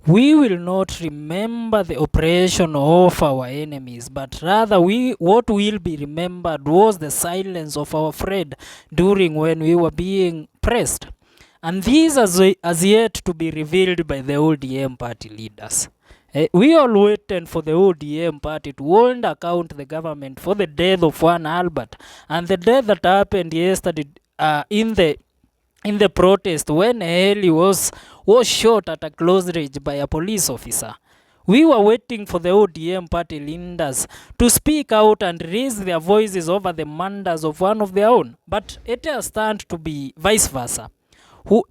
we will not remember the oppression of our enemies, but rather what will be remembered was the silence of our friend during when we were being pressed. And this has yet to be revealed by the ODM party leaders. We all waited for the ODM party to hold account the government for the death of one Albert and the death that happened yesterday in the protest when Haley was shot at a close range by a police officer. We were waiting for the ODM party leaders to speak out and raise their voices over the murders of one of their own, but it has turned to be vice versa.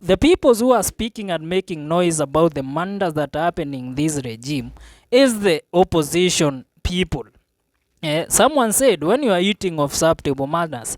The people who are speaking and making noise about the murders that are happening in this regime is the opposition people. Someone said, when you are eating of sub table manners,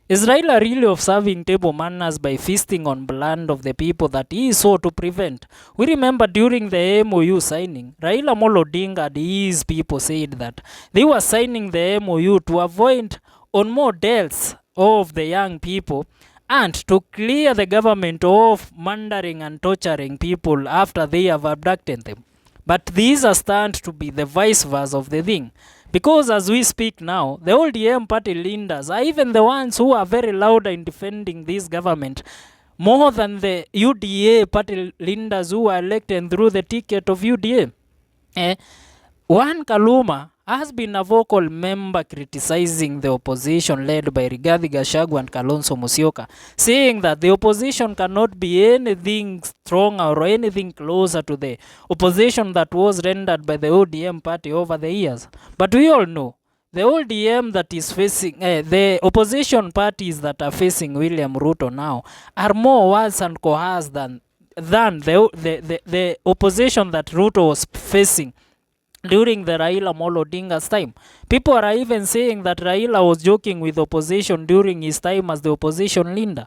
is Raila really observing table manners by feasting on blood of the people that he sought to prevent? We remember during the MOU signing, Raila Amolo Odinga and his people said that they were signing the MOU to avoid on more deaths of the young people and to clear the government of murdering and torturing people after they have abducted them. But these are starting to be the vice versa of the thing. Because as we speak now, the ODM party leaders are even the ones who are very loud in defending this government more than the UDA party leaders who are elected through the ticket of UDA. Juan Kaluma has been a vocal member criticizing the opposition led by Rigathi Gachagua and Kalonzo Musyoka, saying that the opposition cannot be anything stronger or anything closer to the opposition that was rendered by the ODM party over the years. But we all know the ODM that is facing, the opposition parties that are facing William Ruto now are more worse and coerced than the opposition that Ruto was facing during the Raila Amolo Odinga's time. People are even saying that Raila was joking with opposition during his time as the opposition leader.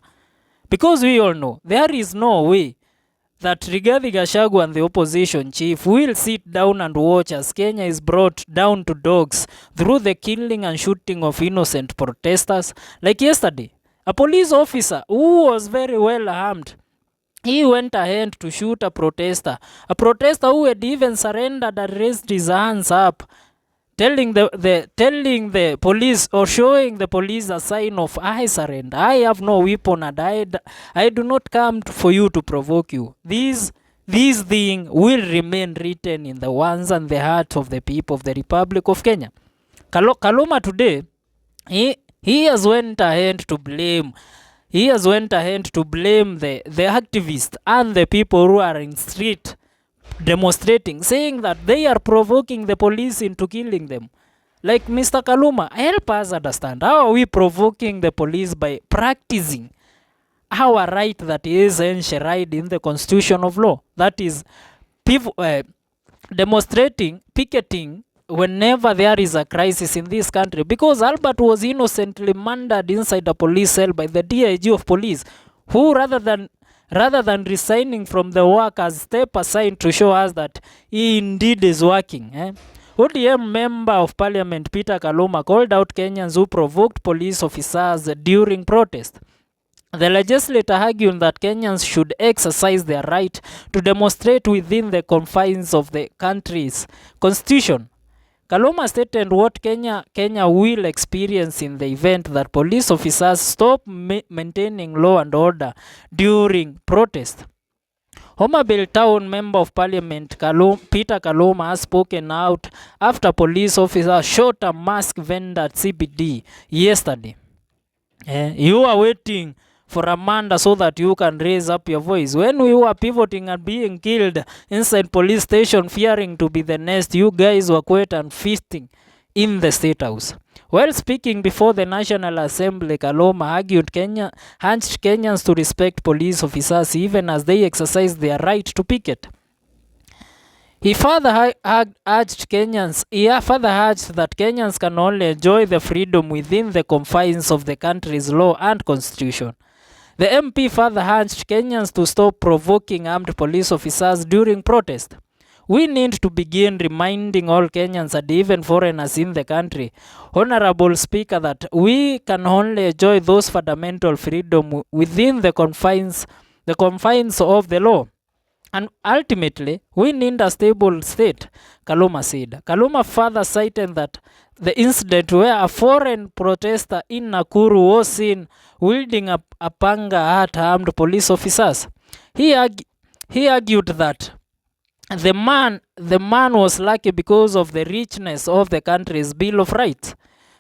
Because we all know, there is no way that Rigathi Gachagua and the opposition chief will sit down and watch as Kenya is brought down to dogs through the killing and shooting of innocent protesters. Like yesterday, a police officer who was very well armed, he went ahead to shoot a protester who had even surrendered and raised his hands up, telling the police or showing the police a sign of I surrender, I have no weapon and I do not come for you to provoke you. This thing will remain written in the ones and the hearts of the people of the Republic of Kenya. Kaluma today, he has went ahead to blame the activists and the people who are in street demonstrating, saying that they are provoking the police into killing them. Like, Mr. Kaluma, help us understand, how are we provoking the police by practicing our right that is enshrined in the Constitution of law? That is, demonstrating, picketing, whenever there is a crisis in this country, because Albert was innocently murdered inside a police cell by the DIG of police, who rather than resigning from the work has stepped aside to show us that he indeed is working. ODM member of parliament Peter Kaluma called out Kenyans who provoked police officers during protest. The legislator argued that Kenyans should exercise their right to demonstrate within the confines of the country's constitution. Kaluma stated what Kenya will experience in the event that police officers stop maintaining law and order during protest. Homa Bay Town Member of Parliament Peter Kaluma has spoken out after police officers shot a mask vendor at CBD yesterday. You are waiting for Amanda so that you can raise up your voice. When we were pivoting and being killed inside police station, fearing to be the next, you guys were quiet and feasting in the State House. While speaking before the National Assembly, Kaluma urged Kenyans to respect police officers even as they exercise their right to picket. He further urged that Kenyans can only enjoy the freedom within the confines of the country's law and constitution. The MP further urged Kenyans to stop provoking armed police officers during protest. We need to begin reminding all Kenyans and even foreigners in the country, Honorable Speaker, that we can only enjoy those fundamental freedom within the confines of the law. And ultimately, we need a stable state, Kaluma said. Kaluma further cited that the incident where a foreign protester in Nakuru was seen wielding a panga at armed police officers. He argued that the man was lucky because of the richness of the country's Bill of Rights.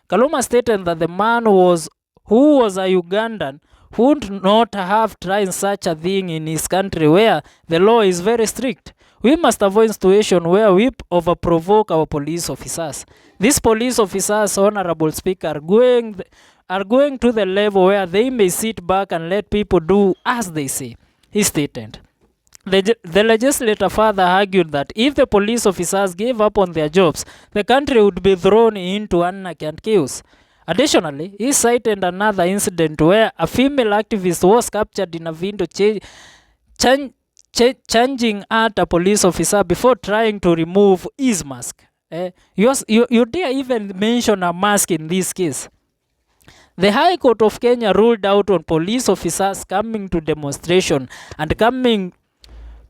Kaluma stated that the man who was a Ugandan would not have tried such a thing in his country where the law is very strict. We must avoid situations where we overprovoke our police officers. These police officers, Honorable Speaker, are going to the level where they may sit back and let people do as they say, he stated. The legislator further argued that if the police officers gave up on their jobs, the country would be thrown into anarchy and chaos. Additionally, he cited another incident where a female activist was captured in a window changing at a police officer before trying to remove his mask. You dare even mention a mask in this case. The High Court of Kenya ruled out on police officers coming to demonstration and coming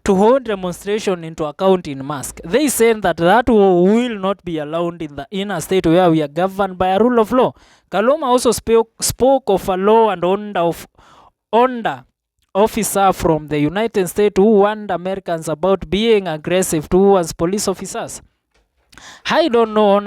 to hold demonstration into account in mask. They said that will not be allowed in a state where we are governed by a rule of law. Kaluma also spoke of a law and order officer from the United States who warned Americans about being aggressive towards police officers. I don't know,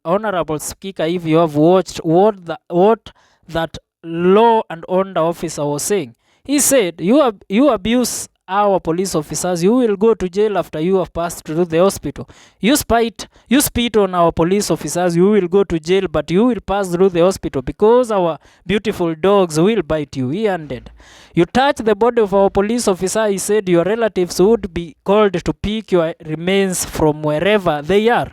honorable speaker, if you have watched what that law and order officer was saying. He said, you abuse our police officers, you will go to jail after you have passed through the hospital. You spit on our police officers, you will go to jail, but you will pass through the hospital because our beautiful dogs will bite you, he ended. You touch the body of our police officer, he said, your relatives would be called to pick your remains from wherever they are.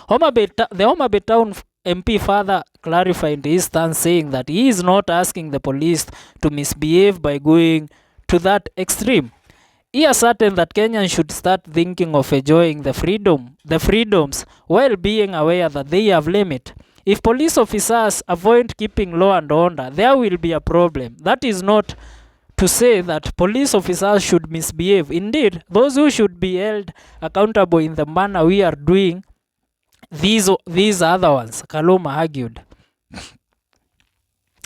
The Homa Bay Town MP further clarified his stance, saying that he is not asking the police to misbehave by going to that extreme. He asserted that Kenyans should start thinking of enjoying the freedoms while being aware that they have limit. If police officers avoid keeping law and order, there will be a problem. That is not to say that police officers should misbehave. Indeed, those who should be held accountable in the manner we are doing these other ones, Kaluma argued.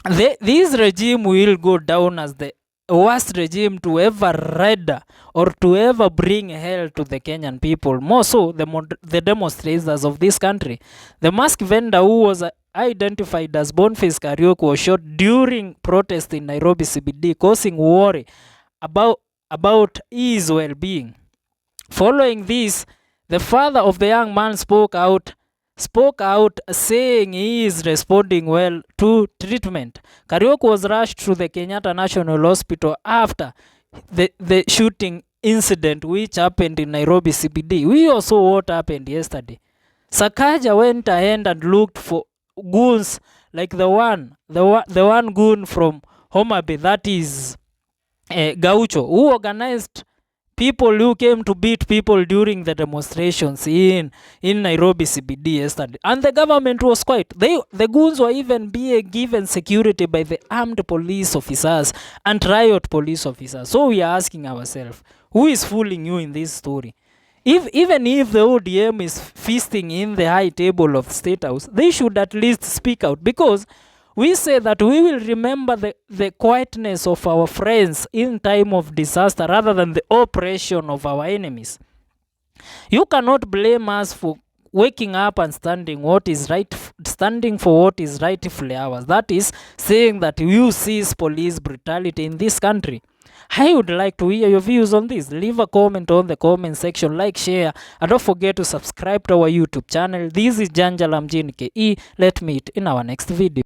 This regime will go down as the worst regime to ever render or to ever bring hell to the Kenyan people, more so the demonstrators of this country. The mask vendor who was identified as Boniface Kariuki was shot during protest in Nairobi CBD, causing worry about his well-being. Following this, the father of the young man spoke out saying he is responding well to treatment. Kariuki was rushed to the Kenyatta National Hospital after the shooting incident which happened in Nairobi CBD. We also saw what happened yesterday. Sakaja went ahead and looked for goons like the one goon from Homa Bay, that is Gaucho, who organized people who came to beat people during the demonstrations in Nairobi CBD yesterday. And the government was quiet. The goons were even being given security by the armed police officers and riot police officers. So we are asking ourselves, who is fooling you in this story? Even if the ODM is feasting in the high table of State House, they should at least speak out, because we say that we will remember the quietness of our friends in time of disaster rather than the oppression of our enemies. You cannot blame us for waking up and standing for what is rightfully ours. That is saying that you cease police brutality in this country. I would like to hear your views on this. Leave a comment on the comment section, like, share, and don't forget to subscribe to our YouTube channel. This is Janjalam Mjini KE. Let me meet in our next video.